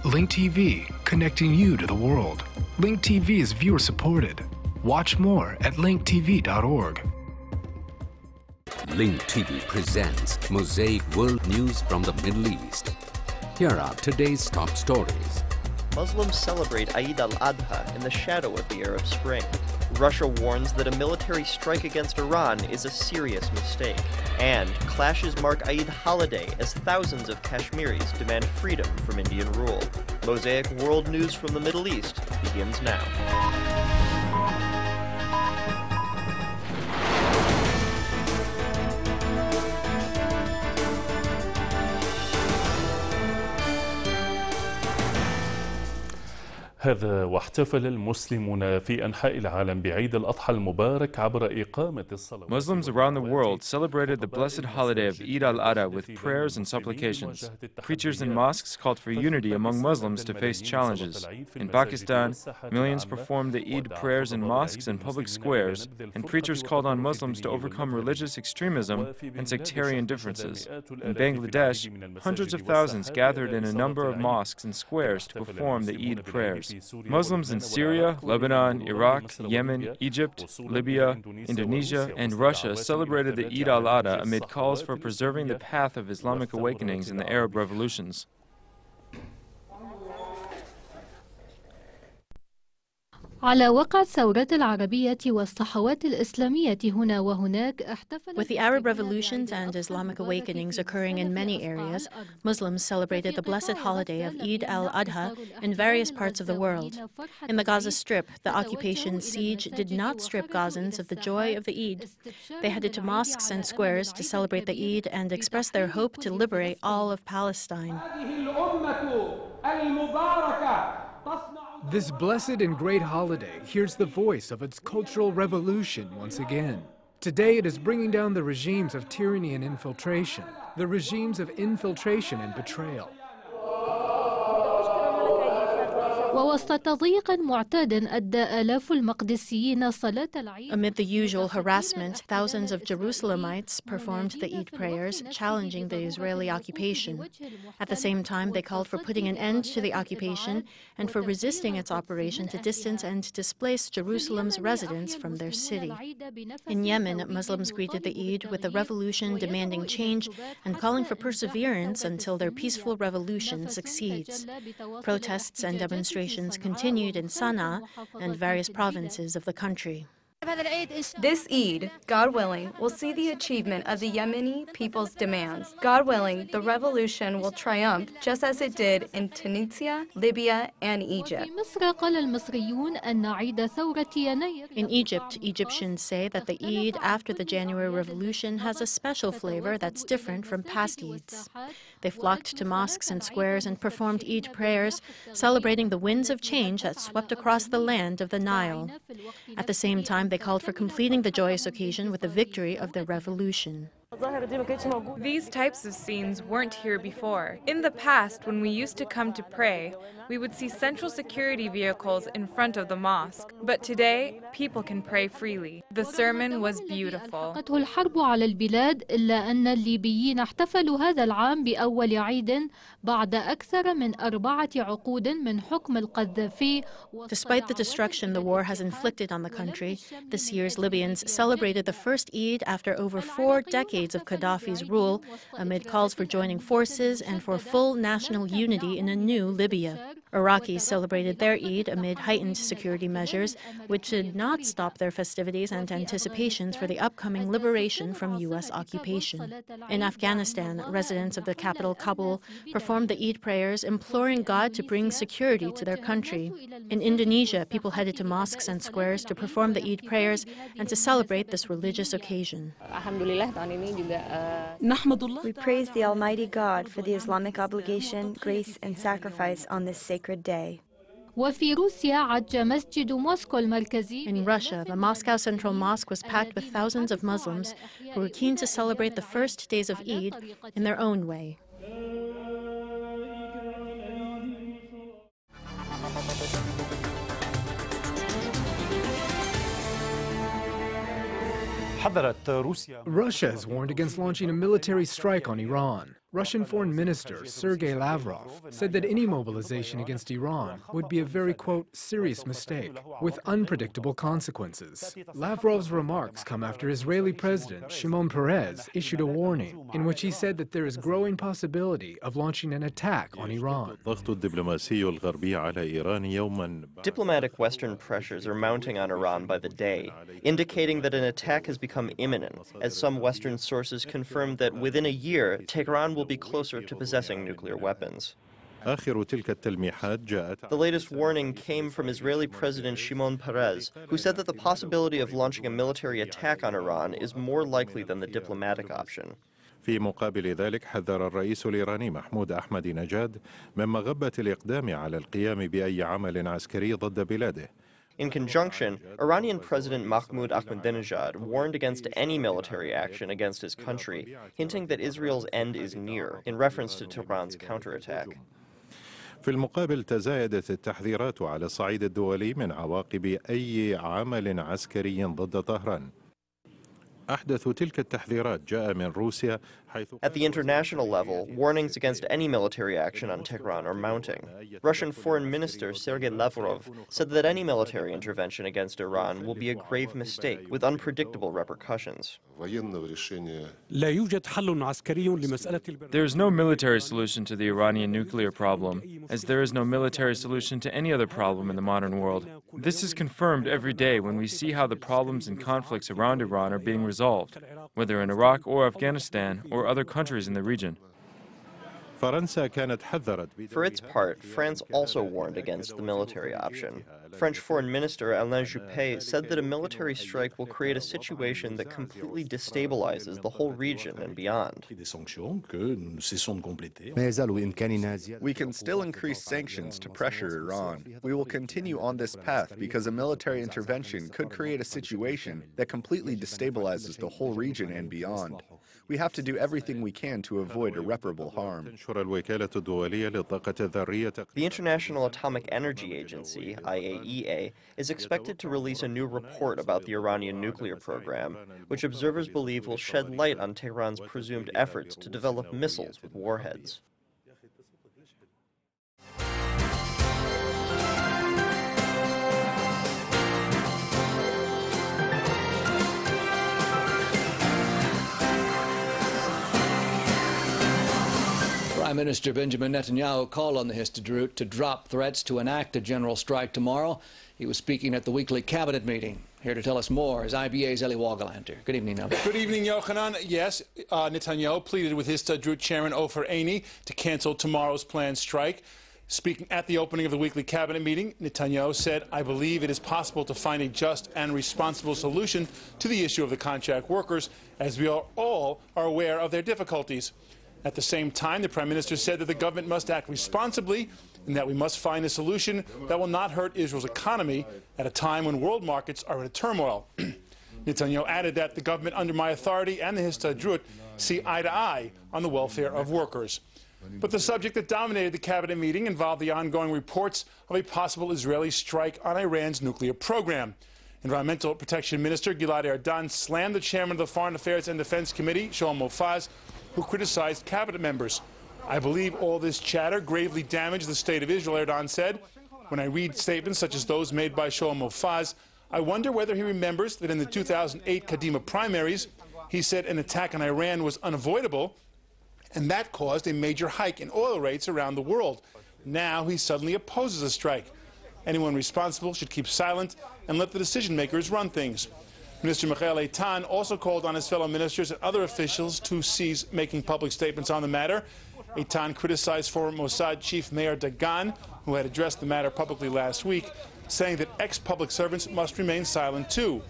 Link TV, connecting you to the world. Link TV is viewer supported. Watch more at linktv.org. Link TV presents Mosaic World News from the Middle East. Here are today's top stories. Muslims celebrate Eid al-Adha in the shadow of the Arab Spring. Russia warns that a military strike against Iran is a serious mistake. And clashes mark Eid holiday as thousands of Kashmiris demand freedom from Indian rule. Mosaic World News from the Middle East begins now. هذا واحتفل المسلمون في أنحاء العالم بعيد الأضحى المبارك عبر إقامة الصلوات. Muslims around the world celebrated the blessed holiday of Eid al-Adha with prayers and supplications. Preachers in mosques called for unity among Muslims to face challenges. In Pakistan, millions performed the Eid prayers in mosques and public squares, and preachers called on Muslims to overcome religious extremism and sectarian differences. In Bangladesh, hundreds of thousands gathered in a number of mosques and squares to perform the Eid prayers. Muslims in Syria, Lebanon, Iraq, Yemen, Egypt, Libya, Indonesia, and Russia celebrated the Eid al-Adha amid calls for preserving the path of Islamic awakenings in the Arab revolutions. على وقع الثورة العربية والصحوات الإسلامية هنا وهناك احتفل. With the Arab revolutions and Islamic awakenings occurring in many areas, Muslims celebrated the blessed holiday of Eid al-Adha in various parts of the world. In the Gaza Strip, the occupation siege did not strip Gazans of the joy of the Eid. They headed to mosques and squares to celebrate the Eid and express their hope to liberate all of Palestine. This blessed and great holiday hears the voice of its cultural revolution once again. Today it is bringing down the regimes of tyranny and infiltration, the regimes of infiltration and betrayal. ووسط تضييق معتاد أدى آلاف المقدسيين صلاة العيد. Amid the usual harassment, thousands of Jerusalemites performed the Eid prayers, challenging the Israeli occupation. At the same time, they called for putting an end to the occupation and for resisting its operation to distance and displace Jerusalem's residents from their city. In Yemen, Muslims greeted the Eid with a revolution demanding change and calling for perseverance until their peaceful revolution succeeds. Protests and demonstrations continued in Sana'a and various provinces of the country. This Eid, God willing, will see the achievement of the Yemeni people's demands. God willing, the revolution will triumph just as it did in Tunisia, Libya, and Egypt. In Egypt, Egyptians say that the Eid after the January Revolution has a special flavor that's different from past Eids. They flocked to mosques and squares and performed Eid prayers, celebrating the winds of change that swept across the land of the Nile. At the same time, they called for completing the joyous occasion with the victory of the revolution. These types of scenes weren't here before. In the past, when we used to come to pray, we would see central security vehicles in front of the mosque. But today, people can pray freely. The sermon was beautiful. الحرب على البلاد إلا أن الليبيين احتفلوا هذا العام بأول عيد بعد أكثر من 4 عقود من حكم القذافي. Despite the destruction the war has inflicted on the country, this year's Libyans celebrated the first Eid after over 4 decades of Gaddafi's rule, amid calls for joining forces and for full national unity in a new Libya. Iraqis celebrated their Eid amid heightened security measures, which did not stop their festivities and anticipations for the upcoming liberation from U.S. occupation. In Afghanistan, residents of the capital Kabul performed the Eid prayers, imploring God to bring security to their country. In Indonesia, people headed to mosques and squares to perform the Eid prayers and to celebrate this religious occasion. We praise the Almighty God for the Islamic obligation, grace, and sacrifice on this sacred day. In Russia, the Moscow Central Mosque was packed with thousands of Muslims who were keen to celebrate the first days of Eid in their own way. Russia has warned against launching a military strike on Iran. Russian Foreign Minister Sergei Lavrov said that any mobilization against Iran would be a very, quote, serious mistake with unpredictable consequences. Lavrov's remarks come after Israeli President Shimon Peres issued a warning in which he said that there is growing possibility of launching an attack on Iran. Diplomatic Western pressures are mounting on Iran by the day, indicating that an attack has become imminent, as some Western sources confirmed that within a year, Tehran will be closer to possessing nuclear weapons. The latest warning came from Israeli President Shimon Peres, who said that the possibility of launching a military attack on Iran is more likely than the diplomatic option. في مقابل ذلك حذر الرئيس الإيراني محمود أحمد نجاد من مغبة الإقدام على القيام بأي عمل عسكري ضد بلاده. In conjunction, Iranian President Mahmoud Ahmadinejad warned against any military action against his country, hinting that Israel's end is near, in reference to Tehran's counterattack. في المقابل تزايدت التحذيرات على الصعيد الدولي من عواقب أي عمل عسكري ضد طهران. أحدث تلك التحذيرات جاء من روسيا حيث At the international level, warnings against any military action on Tehran are mounting. Russian Foreign Minister Sergei Lavrov said that any military intervention against Iran will be a grave mistake with unpredictable repercussions. There is no military solution to the Iranian nuclear problem, as there is no military solution to any other problem in the modern world. This is confirmed every day when we see how the problems and conflicts around Iran are being resolved, whether in Iraq or Afghanistan or other countries in the region. For its part, France also warned against the military option. French Foreign Minister Alain Juppé said that a military strike will create a situation that completely destabilizes the whole region and beyond. We can still increase sanctions to pressure Iran. We will continue on this path because a military intervention could create a situation that completely destabilizes the whole region and beyond. We have to do everything we can to avoid irreparable harm. The International Atomic Energy Agency, IAEA, is expected to release a new report about the Iranian nuclear program, which observers believe will shed light on Tehran's presumed efforts to develop missiles with warheads. Prime Minister Benjamin Netanyahu called on the Histadrut to drop threats to enact a general strike tomorrow. He was speaking at the weekly cabinet meeting. Here to tell us more is IBA's Eli Wagalanter. Good evening, Eli. Good evening, Yochanan. Yes, Netanyahu pleaded with Histadrut Chairman Ofer Eini to cancel tomorrow's planned strike. Speaking at the opening of the weekly cabinet meeting, Netanyahu said, "I believe it is possible to find a just and responsible solution to the issue of the contract workers, as we all are aware of their difficulties." At the same time, the Prime Minister said that the government must act responsibly and that we must find a solution that will not hurt Israel's economy at a time when world markets are in a turmoil. Netanyahu added that the government under my authority and the Histadrut see eye to eye on the welfare of workers. But the subject that dominated the cabinet meeting involved the ongoing reports of a possible Israeli strike on Iran's nuclear program. Environmental Protection Minister Gilad Erdan slammed the chairman of the Foreign Affairs and Defense Committee, Sholem Mofaz, who criticized cabinet members. "I believe all this chatter gravely damaged the state of Israel," Erdogan said. "When I read statements such as those made by Sholem Mofaz, I wonder whether he remembers that in the 2008 Kadima primaries, he said an attack on Iran was unavoidable, and that caused a major hike in oil rates around the world. Now he suddenly opposes a strike. Anyone responsible should keep silent and let the decision makers run things." Minister Michael Eitan also called on his fellow ministers and other officials to cease making public statements on the matter. Eitan criticized former Mossad chief Meir Dagan, who had addressed the matter publicly last week, saying that ex-public servants must remain silent too.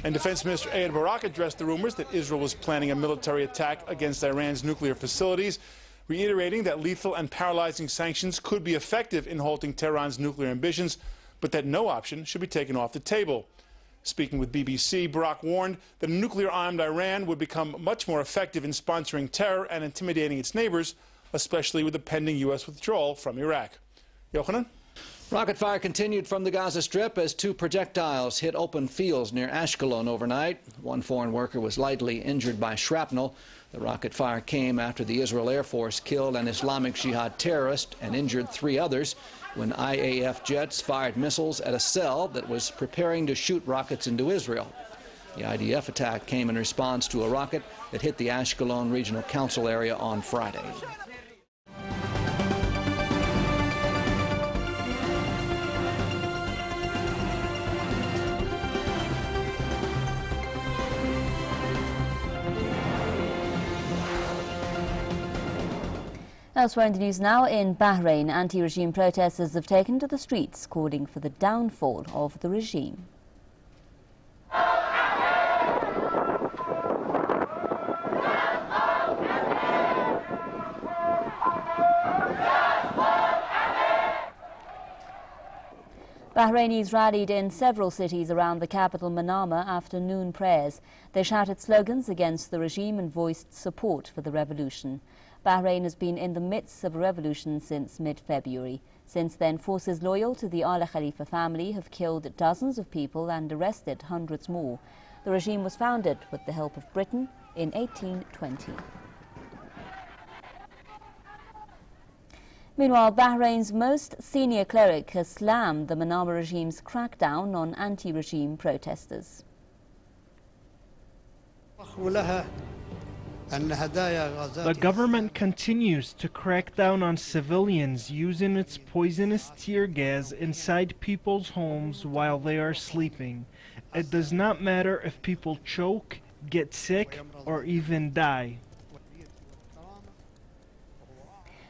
And Defense Minister Ehud Barak addressed the rumors that Israel was planning a military attack against Iran's nuclear facilities, reiterating that lethal and paralyzing sanctions could be effective in halting Tehran's nuclear ambitions, but that no option should be taken off the table. Speaking with BBC, Barak warned that a nuclear-armed Iran would become much more effective in sponsoring terror and intimidating its neighbors, especially with the pending U.S. withdrawal from Iraq. Yochanan? Rocket fire continued from the Gaza Strip as 2 projectiles hit open fields near Ashkelon overnight. 1 foreign worker was lightly injured by shrapnel. The rocket fire came after the Israel Air Force killed an Islamic Jihad terrorist and injured 3 others when IAF jets fired missiles at a cell that was preparing to shoot rockets into Israel. The IDF attack came in response to a rocket that hit the Ashkelon Regional Council area on Friday. Elsewhere in the news now, in Bahrain, anti-regime protesters have taken to the streets calling for the downfall of the regime. Bahrainis rallied in several cities around the capital Manama after noon prayers. They shouted slogans against the regime and voiced support for the revolution. Bahrain has been in the midst of a revolution since mid-February. Since then, forces loyal to the Al Khalifa family have killed dozens of people and arrested hundreds more. The regime was founded with the help of Britain in 1820. Meanwhile, Bahrain's most senior cleric has slammed the Manama regime's crackdown on anti-regime protesters. The government continues to crack down on civilians using its poisonous tear gas inside people's homes while they are sleeping. It does not matter if people choke, get sick, or even die.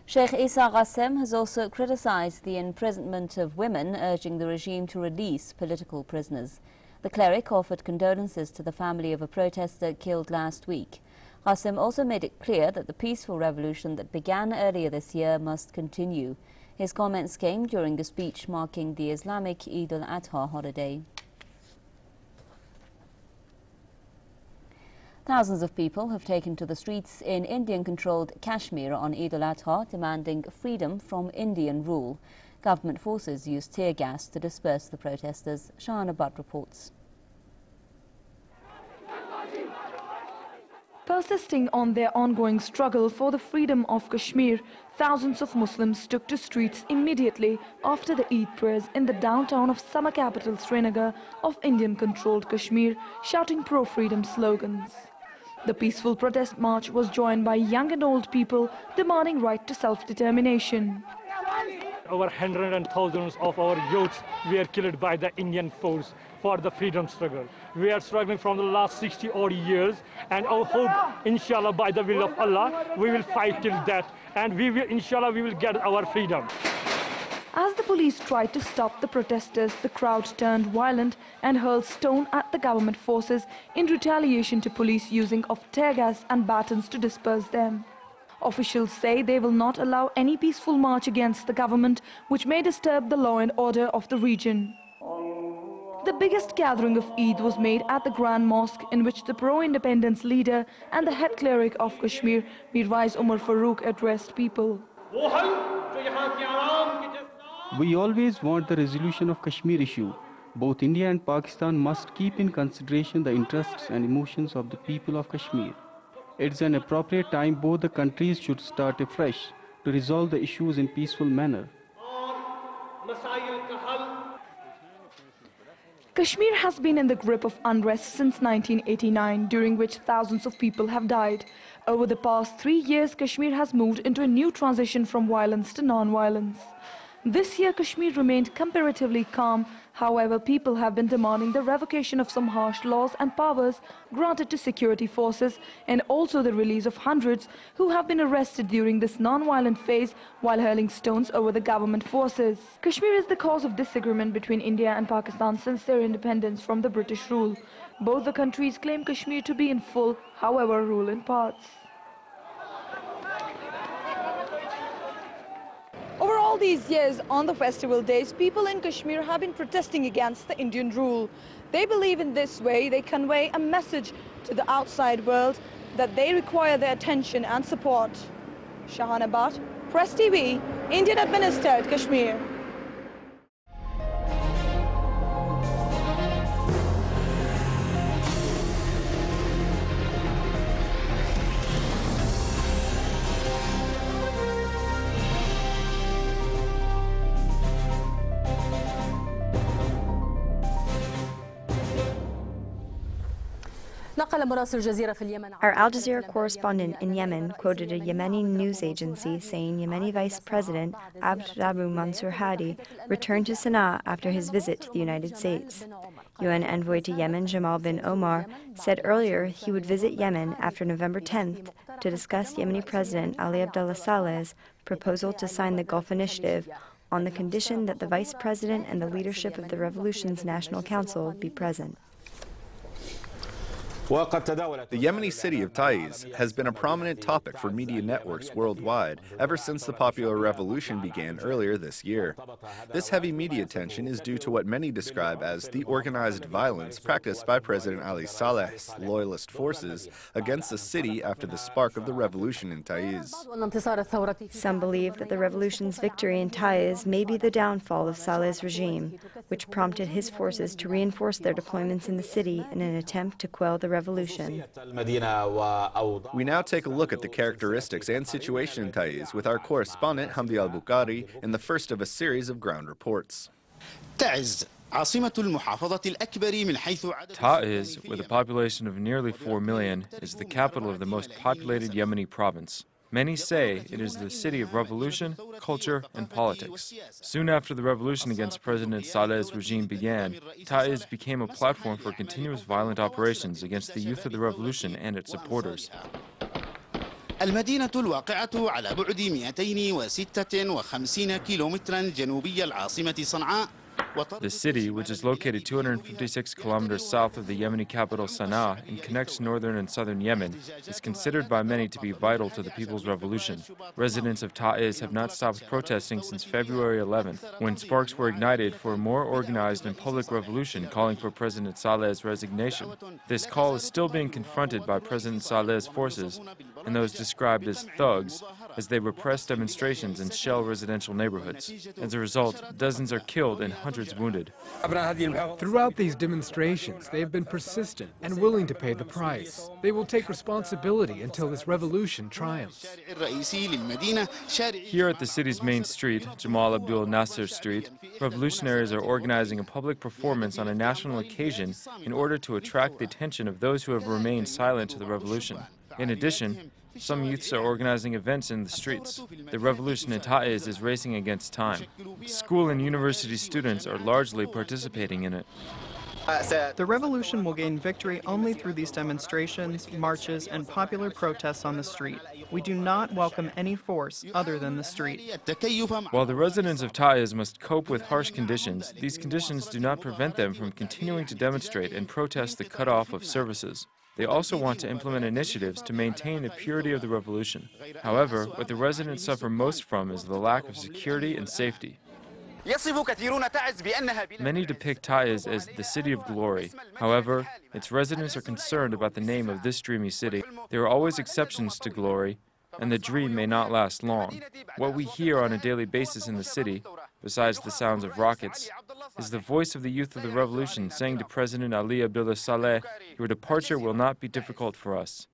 Sheikh Isa Qasim has also criticized the imprisonment of women, urging the regime to release political prisoners. The cleric offered condolences to the family of a protester killed last week. Qasim also made it clear that the peaceful revolution that began earlier this year must continue. His comments came during a speech marking the Islamic Eid al-Adha holiday. Thousands of people have taken to the streets in Indian-controlled Kashmir on Eid al-Adha, demanding freedom from Indian rule. Government forces used tear gas to disperse the protesters. Shahana Butt reports. Persisting on their ongoing struggle for the freedom of Kashmir, thousands of Muslims took to streets immediately after the Eid prayers in the downtown of summer capital Srinagar of Indian-controlled Kashmir, shouting pro-freedom slogans. The peaceful protest march was joined by young and old people demanding right to self-determination. Over hundreds and thousands of our youths were killed by the Indian force for the freedom struggle. We are struggling from the last 60 odd years, and I hope, inshallah, by the will of Allah, we will fight till death, and we will, inshallah, we will get our freedom. As the police tried to stop the protesters, the crowd turned violent and hurled stone at the government forces in retaliation to police using of tear gas and batons to disperse them. Officials say they will not allow any peaceful march against the government, which may disturb the law and order of the region. The biggest gathering of Eid was made at the Grand Mosque, in which the pro-independence leader and the head cleric of Kashmir, Mirwais Umar Farooq, addressed people. We always want the resolution of Kashmir issue. Both India and Pakistan must keep in consideration the interests and emotions of the people of Kashmir. It's an appropriate time both the countries should start afresh to resolve the issues in peaceful manner. Kashmir has been in the grip of unrest since 1989, during which thousands of people have died. Over the past 3 years, Kashmir has moved into a new transition from violence to non-violence. This year, Kashmir remained comparatively calm. However, people have been demanding the revocation of some harsh laws and powers granted to security forces, and also the release of hundreds who have been arrested during this non-violent phase while hurling stones over the government forces. Kashmir is the cause of disagreement between India and Pakistan since their independence from the British rule. Both the countries claim Kashmir to be in full, however, rule in parts. Over all these years, on the festival days, people in Kashmir have been protesting against the Indian rule. They believe in this way they convey a message to the outside world that they require their attention and support. Shahana Butt, Press TV, Indian-administered Kashmir. Our Al Jazeera correspondent in Yemen quoted a Yemeni news agency saying Yemeni Vice President Abd Rabbu Mansour Hadi returned to Sana'a after his visit to the United States. UN envoy to Yemen Jamal bin Omar said earlier he would visit Yemen after November 10th to discuss Yemeni President Ali Abdullah Saleh's proposal to sign the Gulf Initiative on the condition that the Vice President and the leadership of the Revolution's National Council be present. The Yemeni city of Taiz has been a prominent topic for media networks worldwide ever since the popular revolution began earlier this year. This heavy media attention is due to what many describe as the organized violence practiced by President Ali Saleh's loyalist forces against the city after the spark of the revolution in Taiz. Some believe that the revolution's victory in Taiz may be the downfall of Saleh's regime, which prompted his forces to reinforce their deployments in the city in an attempt to quell the revolution. We now take a look at the characteristics and situation in Taiz with our correspondent Hamdi al-Bukhari in the first of a series of ground reports. Taiz, with a population of nearly 4 million, is the capital of the most populated Yemeni province. Many say it is the city of revolution, culture, and politics. Soon after the revolution against President Saleh's regime began, Taiz became a platform for continuous violent operations against the youth of the revolution and its supporters. المدينة الواقعة على بعد 256 كيلومترا جنوبي العاصمة صنعاء. The city, which is located 256 kilometers south of the Yemeni capital Sana'a and connects northern and southern Yemen, is considered by many to be vital to the people's revolution. Residents of Taiz have not stopped protesting since February 11th, when sparks were ignited for a more organized and public revolution calling for President Saleh's resignation. This call is still being confronted by President Saleh's forces and those described as thugs, as they repress demonstrations and shell residential neighborhoods. As a result, dozens are killed and hundreds wounded. Throughout these demonstrations, they have been persistent and willing to pay the price. They will take responsibility until this revolution triumphs. Here at the city's main street, Jamal Abdul Nasser Street, revolutionaries are organizing a public performance on a national occasion in order to attract the attention of those who have remained silent to the revolution. In addition, some youths are organizing events in the streets. The revolution in Taiz is racing against time. School and university students are largely participating in it. The revolution will gain victory only through these demonstrations, marches, and popular protests on the street. We do not welcome any force other than the street. While the residents of Taiz must cope with harsh conditions, these conditions do not prevent them from continuing to demonstrate and protest the cutoff of services. They also want to implement initiatives to maintain the purity of the revolution. However, what the residents suffer most from is the lack of security and safety. Many depict Taiz as the city of glory. However, its residents are concerned about the name of this dreamy city. There are always exceptions to glory, and the dream may not last long. What we hear on a daily basis in the city, besides the sounds of rockets, is the voice of the youth of the revolution saying to President Ali Abdullah Saleh, "Your departure will not be difficult for us."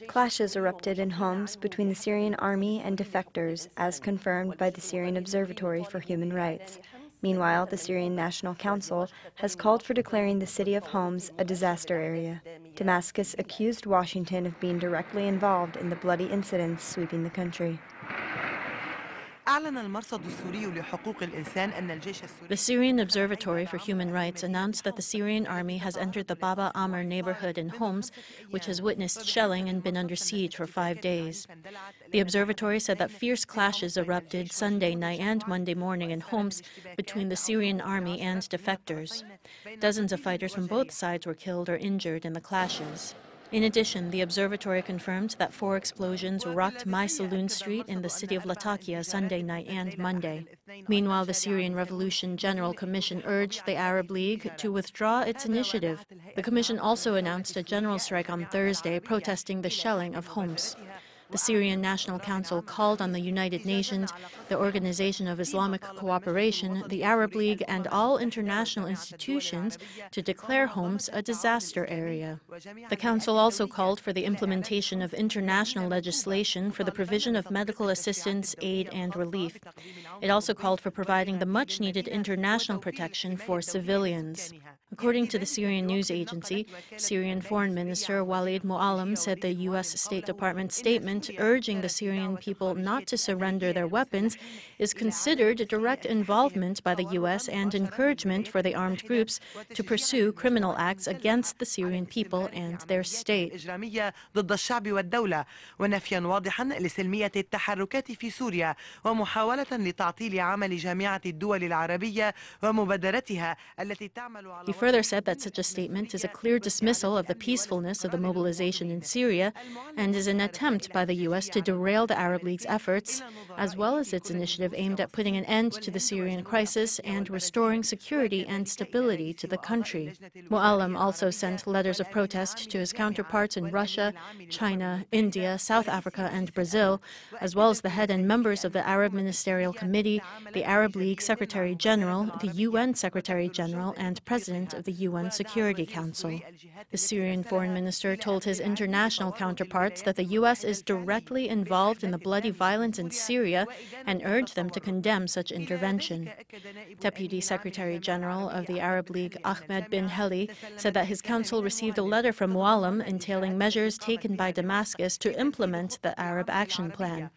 Clashes erupted in Homs between the Syrian army and defectors, as confirmed by the Syrian Observatory for Human Rights. Meanwhile, the Syrian National Council has called for declaring the city of Homs a disaster area. Damascus accused Washington of being directly involved in the bloody incidents sweeping the country. The Syrian Observatory for Human Rights announced that the Syrian army has entered the Baba Amr neighborhood in Homs, which has witnessed shelling and been under siege for 5 days. The observatory said that fierce clashes erupted Sunday night and Monday morning in Homs between the Syrian army and defectors. Dozens of fighters from both sides were killed or injured in the clashes. In addition, the observatory confirmed that 4 explosions rocked My Saloon Street in the city of Latakia Sunday night and Monday. Meanwhile, the Syrian Revolution General Commission urged the Arab League to withdraw its initiative. The commission also announced a general strike on Thursday protesting the shelling of Homs. The Syrian National Council called on the United Nations, the Organization of Islamic Cooperation, the Arab League, and all international institutions to declare Homs a disaster area. The Council also called for the implementation of international legislation for the provision of medical assistance, aid, and relief. It also called for providing the much-needed international protection for civilians. According to the Syrian news agency, Syrian Foreign Minister Walid Mu'allim said the U.S. State Department statement urging the Syrian people not to surrender their weapons is considered direct involvement by the U.S. and encouragement for the armed groups to pursue criminal acts against the Syrian people and their state. ضد الشعب والدولة ونفيا واضحا لسلمية التحركات في سوريا ومحاولة لتعطيل عمل جامعة الدول العربية ومبادرتها التي تعمل على He further said that such a statement is a clear dismissal of the peacefulness of the mobilization in Syria and is an attempt by the U.S. to derail the Arab League's efforts, as well as its initiative aimed at putting an end to the Syrian crisis and restoring security and stability to the country. Mu'allim also sent letters of protest to his counterparts in Russia, China, India, South Africa, and Brazil, as well as the head and members of the Arab Ministerial Committee, the Arab League Secretary General, the UN Secretary General, and President of the UN Security Council. The Syrian foreign minister told his international counterparts that the U.S. is directly involved in the bloody violence in Syria and urged them to condemn such intervention. Deputy Secretary General of the Arab League Ahmed bin Heli said that his council received a letter from Mu'allim entailing measures taken by Damascus to implement the Arab Action Plan.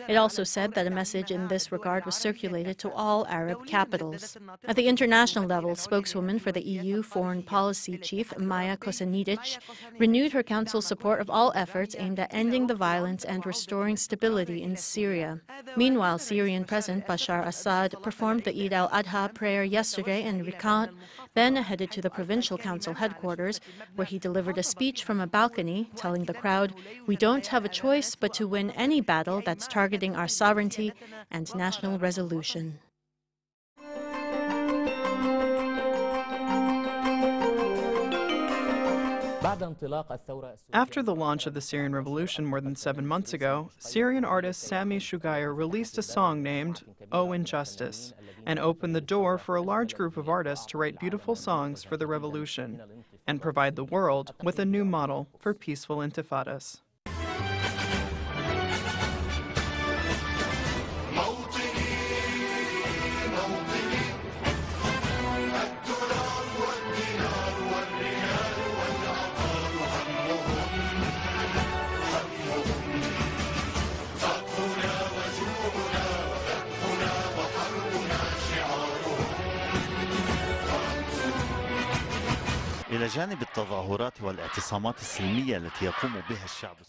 It also said that a message in this regard was circulated to all Arab capitals. At the international level, spokeswoman for the EU Foreign Policy Chief Maja Kosanidic renewed her council's support of all efforts aimed at ending the violence and restoring stability in Syria. Meanwhile, Syrian President Bashar al-Assad performed the Eid al-Adha prayer yesterday in Riqat, then headed to the provincial council headquarters, where he delivered a speech from a balcony telling the crowd, "We don't have a choice but to win any battle that's targeting our sovereignty and national resolution." After the launch of the Syrian Revolution more than 7 months ago, Syrian artist Sami Shugayr released a song named "Oh Injustice" and opened the door for a large group of artists to write beautiful songs for the revolution and provide the world with a new model for peaceful intifadas.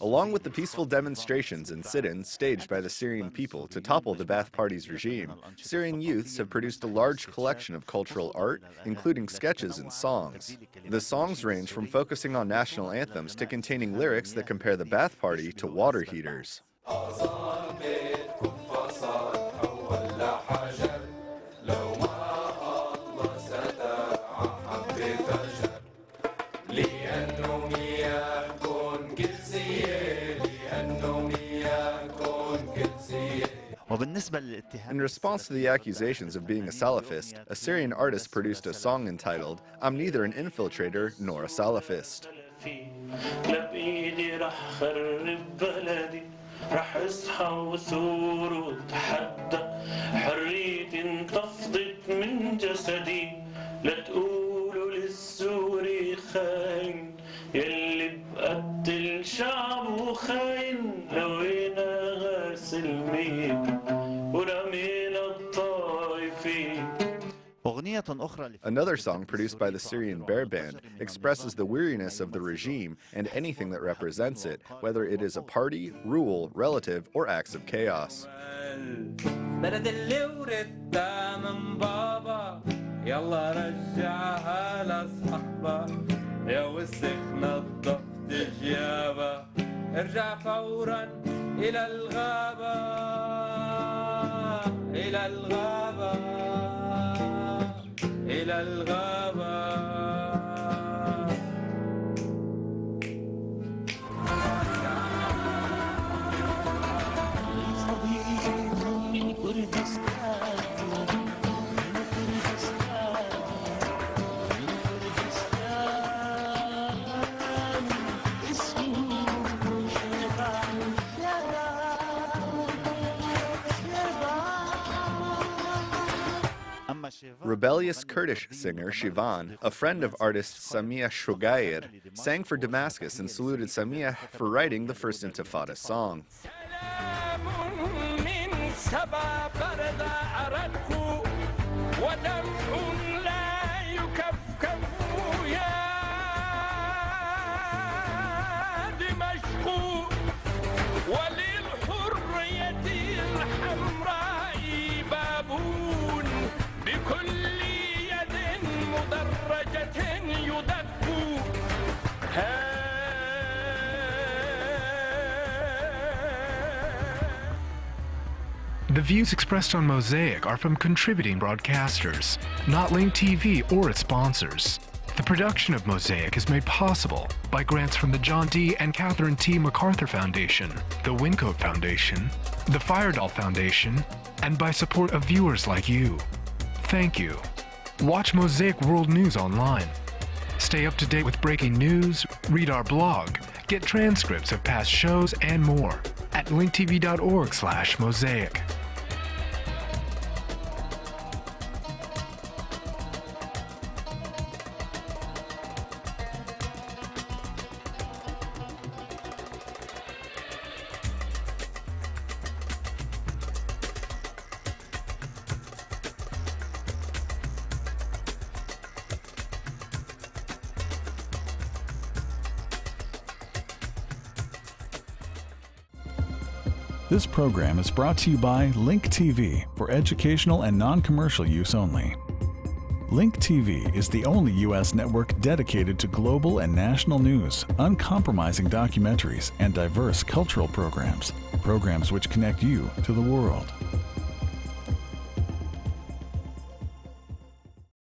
Along with the peaceful demonstrations and sit-ins staged by the Syrian people to topple the Ba'ath Party's regime, Syrian youths have produced a large collection of cultural art, including sketches and songs. The songs range from focusing on national anthems to containing lyrics that compare the Ba'ath Party to water heaters. In response to the accusations of being a Salafist, a Syrian artist produced a song entitled "I'm Neither an Infiltrator Nor a Salafist." Another song produced by the Syrian Bear Band expresses the weariness of the regime and anything that represents it, whether it is a party, rule, relative, or acts of chaos. إلى الغابة rebellious Kurdish singer Shivan, a friend of artist Samia Shogair, sang for Damascus and saluted Samia for writing the first Intifada song. The views expressed on Mosaic are from contributing broadcasters, not Link TV or its sponsors. The production of Mosaic is made possible by grants from the John D. and Catherine T. MacArthur Foundation, the Wincote Foundation, the Firedoll Foundation, and by support of viewers like you. Thank you. Watch Mosaic World News online. Stay up to date with breaking news, read our blog, get transcripts of past shows, and more at linktv.org/mosaic. This program is brought to you by Link TV for educational and non-commercial use only. Link TV is the only U.S. network dedicated to global and national news, uncompromising documentaries, and diverse cultural programs, programs which connect you to the world.